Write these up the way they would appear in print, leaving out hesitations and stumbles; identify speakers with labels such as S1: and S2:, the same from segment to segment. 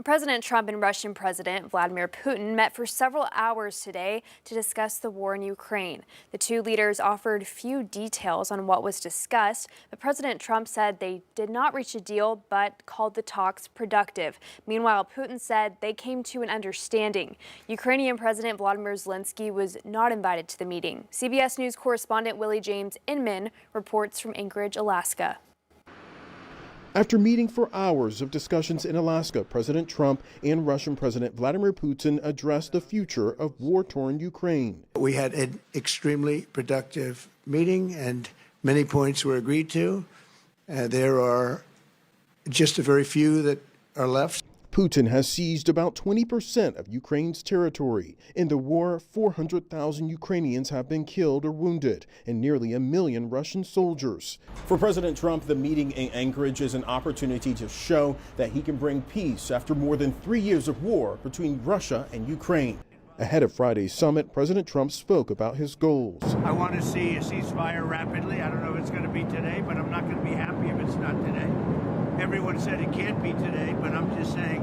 S1: President Trump and Russian President Vladimir Putin met for several hours today to discuss the war in Ukraine. The two leaders offered few details on what was discussed, but President Trump said they did not reach a deal but called the talks productive. Meanwhile, Putin said they came to an understanding. Ukrainian President Volodymyr Zelensky was not invited to the meeting. CBS News correspondent Willie James Inman reports from Anchorage, Alaska.
S2: After meeting for hours of discussions in Alaska, President Trump and Russian President Vladimir Putin addressed the future of war-torn Ukraine.
S3: We had an extremely productive meeting and many points were agreed to. There are just a very few that are left.
S2: Putin has seized about 20% of Ukraine's territory. In the war, 400,000 Ukrainians have been killed or wounded, and nearly 1 million Russian soldiers. For President Trump, the meeting in Anchorage is an opportunity to show that he can bring peace after more than 3 years of war between Russia and Ukraine. Ahead of Friday's summit, President Trump spoke about his goals.
S4: I want to see a ceasefire rapidly. I don't know if it's going to be today, but I'm not going to be happy if it's not today. Everyone said it can't be today, but I'm just saying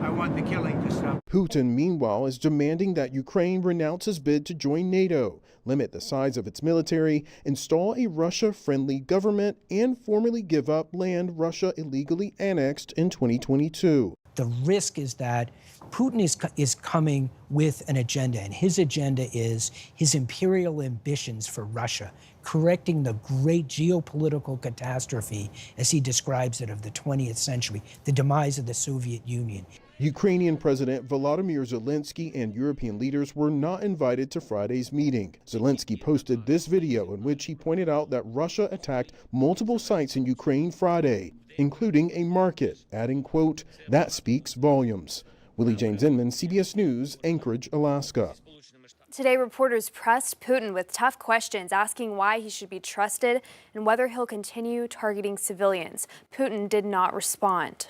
S4: I want the killing to stop.
S2: Putin, meanwhile, is demanding that Ukraine renounce his bid to join NATO, limit the size of its military, install a Russia-friendly government, and formally give up land Russia illegally annexed in 2022.
S5: The risk is that Putin is coming with an agenda, and his agenda is his imperial ambitions for Russia, correcting the great geopolitical catastrophe, as he describes it, of the 20th century, the demise of the Soviet Union.
S2: Ukrainian President Volodymyr Zelensky and European leaders were not invited to Friday's meeting. Zelensky posted this video in which he pointed out that Russia attacked multiple sites in Ukraine Friday, including a market, adding, quote, "That speaks volumes." Willie James Inman, CBS News, Anchorage, Alaska.
S1: Today, reporters pressed Putin with tough questions, asking why he should be trusted and whether he'll continue targeting civilians. Putin did not respond.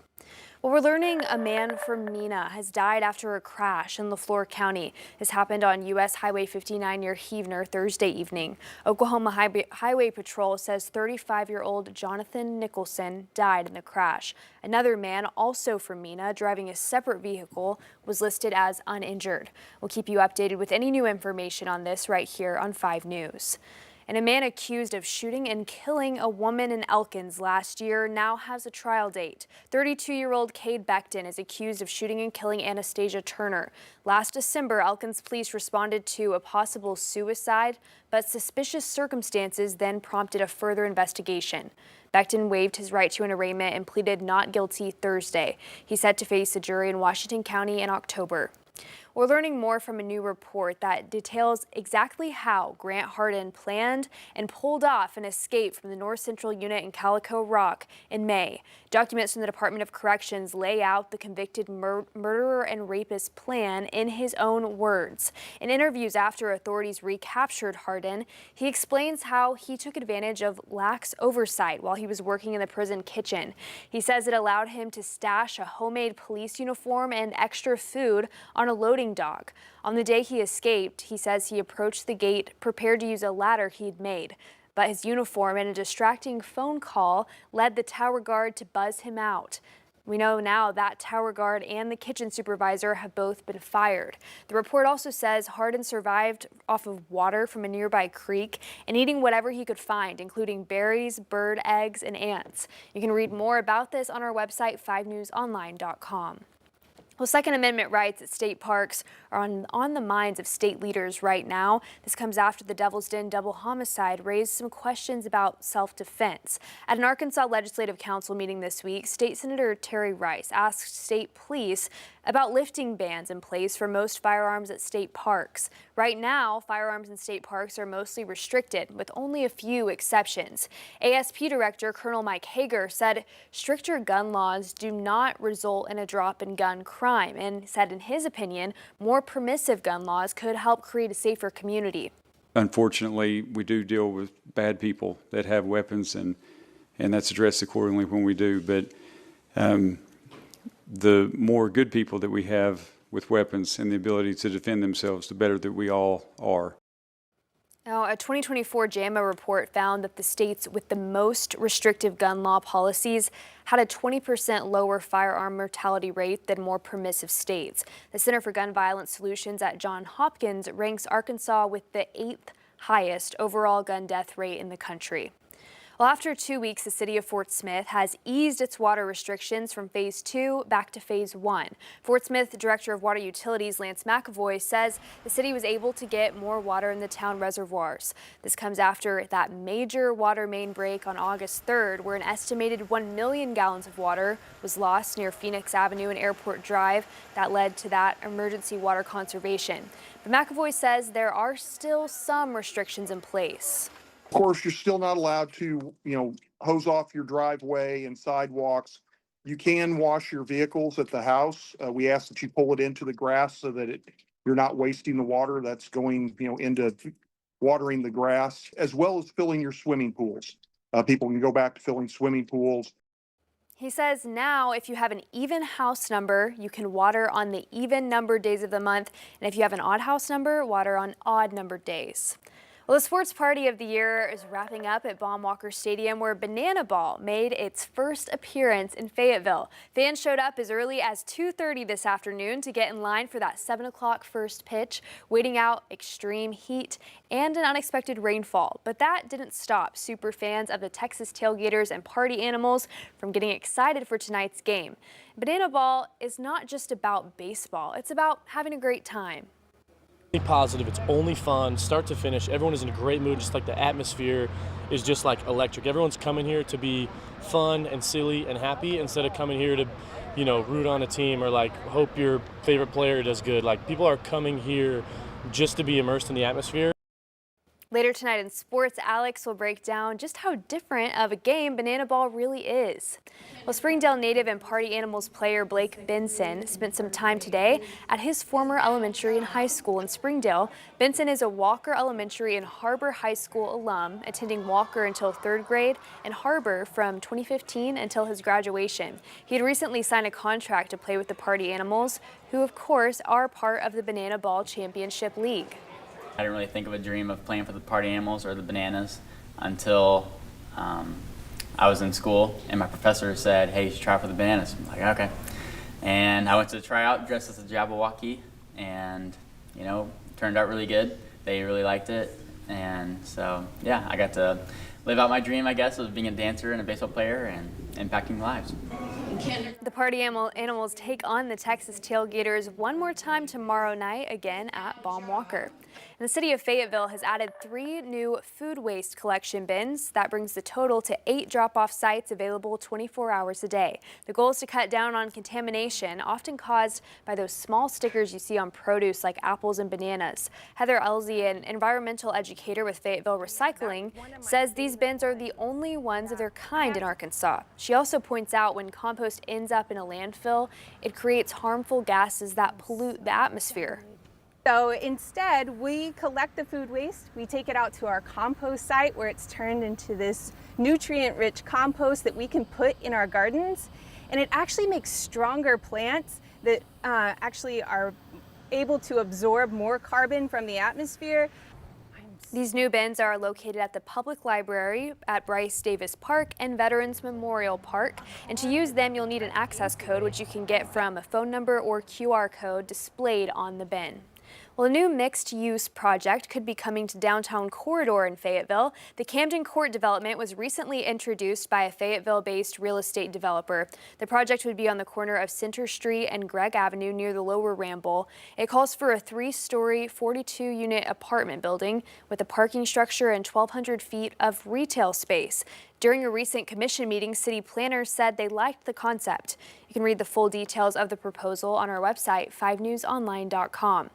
S1: Well, we're learning a man from Menah has died after a crash in LaFleur County. This happened on U.S. Highway 59 near Heavener Thursday evening. Oklahoma Highway Patrol says 35-year-old Jonathan Nicholson died in the crash. Another man, also from Menah, driving a separate vehicle, was listed as uninjured. We'll keep you updated with any new information on this right here on 5 News. And a man accused of shooting and killing a woman in Elkins last year now has a trial date. 32-year-old Cade Becton is accused of shooting and killing Anastasia Turner. Last December, Elkins police responded to a possible suicide, but suspicious circumstances then prompted a further investigation. Becton waived his right to an arraignment and pleaded not guilty Thursday. He's set to face a jury in Washington County in October. We're learning more from a new report that details exactly how Grant Harden planned and pulled off an escape from the North Central Unit in Calico Rock in May. Documents from the Department of Corrections lay out the convicted murderer and rapist plan in his own words. In interviews after authorities recaptured Harden, he explains how he took advantage of lax oversight while he was working in the prison kitchen. He says it allowed him to stash a homemade police uniform and extra food on a loading dock. On the day he escaped, he says he approached the gate prepared to use a ladder he'd made, but his uniform and a distracting phone call led the tower guard to buzz him out. We know now that tower guard and the kitchen supervisor have both been fired. The report also says Harden survived off of water from a nearby creek and eating whatever he could find, including berries, bird eggs, and ants. You can read more about this on our website, 5newsonline.com. Well, Second Amendment rights at state parks are on the minds of state leaders right now. This comes after the Devil's Den double homicide raised some questions about self-defense. At an Arkansas Legislative Council meeting this week, State Senator Terry Rice asked state police about lifting bans in place for most firearms at state parks. Right now, firearms in state parks are mostly restricted, with only a few exceptions. ASP Director Colonel Mike Hager said stricter gun laws do not result in a drop in gun crime, and said in his opinion, more permissive gun laws could help create a safer community.
S6: Unfortunately, we do deal with bad people that have weapons, and that's addressed accordingly when we do. But the more good people that we have with weapons and the ability to defend themselves, the better that we all are.
S1: Now, a 2024 JAMA report found that the states with the most restrictive gun law policies had a 20% lower firearm mortality rate than more permissive states. The Center for Gun Violence Solutions at Johns Hopkins ranks Arkansas with the 8th highest overall gun death rate in the country. Well, after 2 weeks, the city of Fort Smith has eased its water restrictions from Phase 2 back to Phase 1. Fort Smith Director of Water Utilities Lance McAvoy says the city was able to get more water in the town reservoirs. This comes after that major water main break on August 3rd, where an estimated 1 million gallons of water was lost near Phoenix Avenue and Airport Drive. That led to that emergency water conservation. But McAvoy says there are still some restrictions in place.
S7: Of course, you're still not allowed to, hose off your driveway and sidewalks. You can wash your vehicles at the house. We ask that you pull it into the grass so that you're not wasting the water that's going, into watering the grass, as well as filling your swimming pools. People can go back to filling swimming pools.
S1: He says now if you have an even house number, you can water on the even numbered days of the month. And if you have an odd house number, water on odd numbered days. Well, the sports party of the year is wrapping up at Baum-Walker Stadium, where Banana Ball made its first appearance in Fayetteville. Fans showed up as early as 2:30 this afternoon to get in line for that 7 o'clock first pitch, waiting out extreme heat and an unexpected rainfall. But that didn't stop super fans of the Texas Tailgaters and Party Animals from getting excited for tonight's game. Banana Ball is not just about baseball, it's about having a great time.
S8: Positive. It's only fun, start to finish. Everyone is in a great mood, just like the atmosphere is just like electric. Everyone's coming here to be fun and silly and happy instead of coming here to, root on a team or like hope your favorite player does good. Like people are coming here just to be immersed in the atmosphere.
S1: Later tonight in sports, Alex will break down just how different of a game Banana Ball really is. Well, Springdale native and Party Animals player Blake Benson spent some time today at his former elementary and high school in Springdale. Benson is a Walker Elementary and Harbor High School alum, attending Walker until 3rd grade and Harbor from 2015 until his graduation. He had recently signed a contract to play with the Party Animals, who of course are part of the Banana Ball Championship League.
S9: I didn't really think of a dream of playing for the Party Animals or the Bananas until I was in school and my professor said, hey, you should try for the Bananas. I'm like, okay. And I went to the tryout dressed as a Jabberwocky and, turned out really good. They really liked it. And so, yeah, I got to live out my dream, I guess, of being a dancer and a baseball player and impacting lives.
S1: The Party Animals take on the Texas Tailgaters one more time tomorrow night, again at Baum-Walker. And the city of Fayetteville has added 3 new food waste collection bins. That brings the total to 8 drop-off sites available 24 hours a day. The goal is to cut down on contamination, often caused by those small stickers you see on produce like apples and bananas. Heather Elsie, an environmental educator with Fayetteville Recycling, says these bins are the only ones of their kind in Arkansas. She also points out when compost ends up in a landfill, it creates harmful gases that pollute the atmosphere.
S10: So instead, we collect the food waste, we take it out to our compost site where it's turned into this nutrient-rich compost that we can put in our gardens, and it actually makes stronger plants that actually are able to absorb more carbon from the atmosphere.
S1: These new bins are located at the Public Library at Bryce Davis Park and Veterans Memorial Park. And to use them, you'll need an access code, which you can get from a phone number or QR code displayed on the bin. Well, a new mixed-use project could be coming to downtown Corridor in Fayetteville. The Camden Court development was recently introduced by a Fayetteville-based real estate developer. The project would be on the corner of Center Street and Gregg Avenue near the Lower Ramble. It calls for a 3-story, 42-unit apartment building with a parking structure and 1,200 feet of retail space. During a recent commission meeting, city planners said they liked the concept. You can read the full details of the proposal on our website, 5newsonline.com.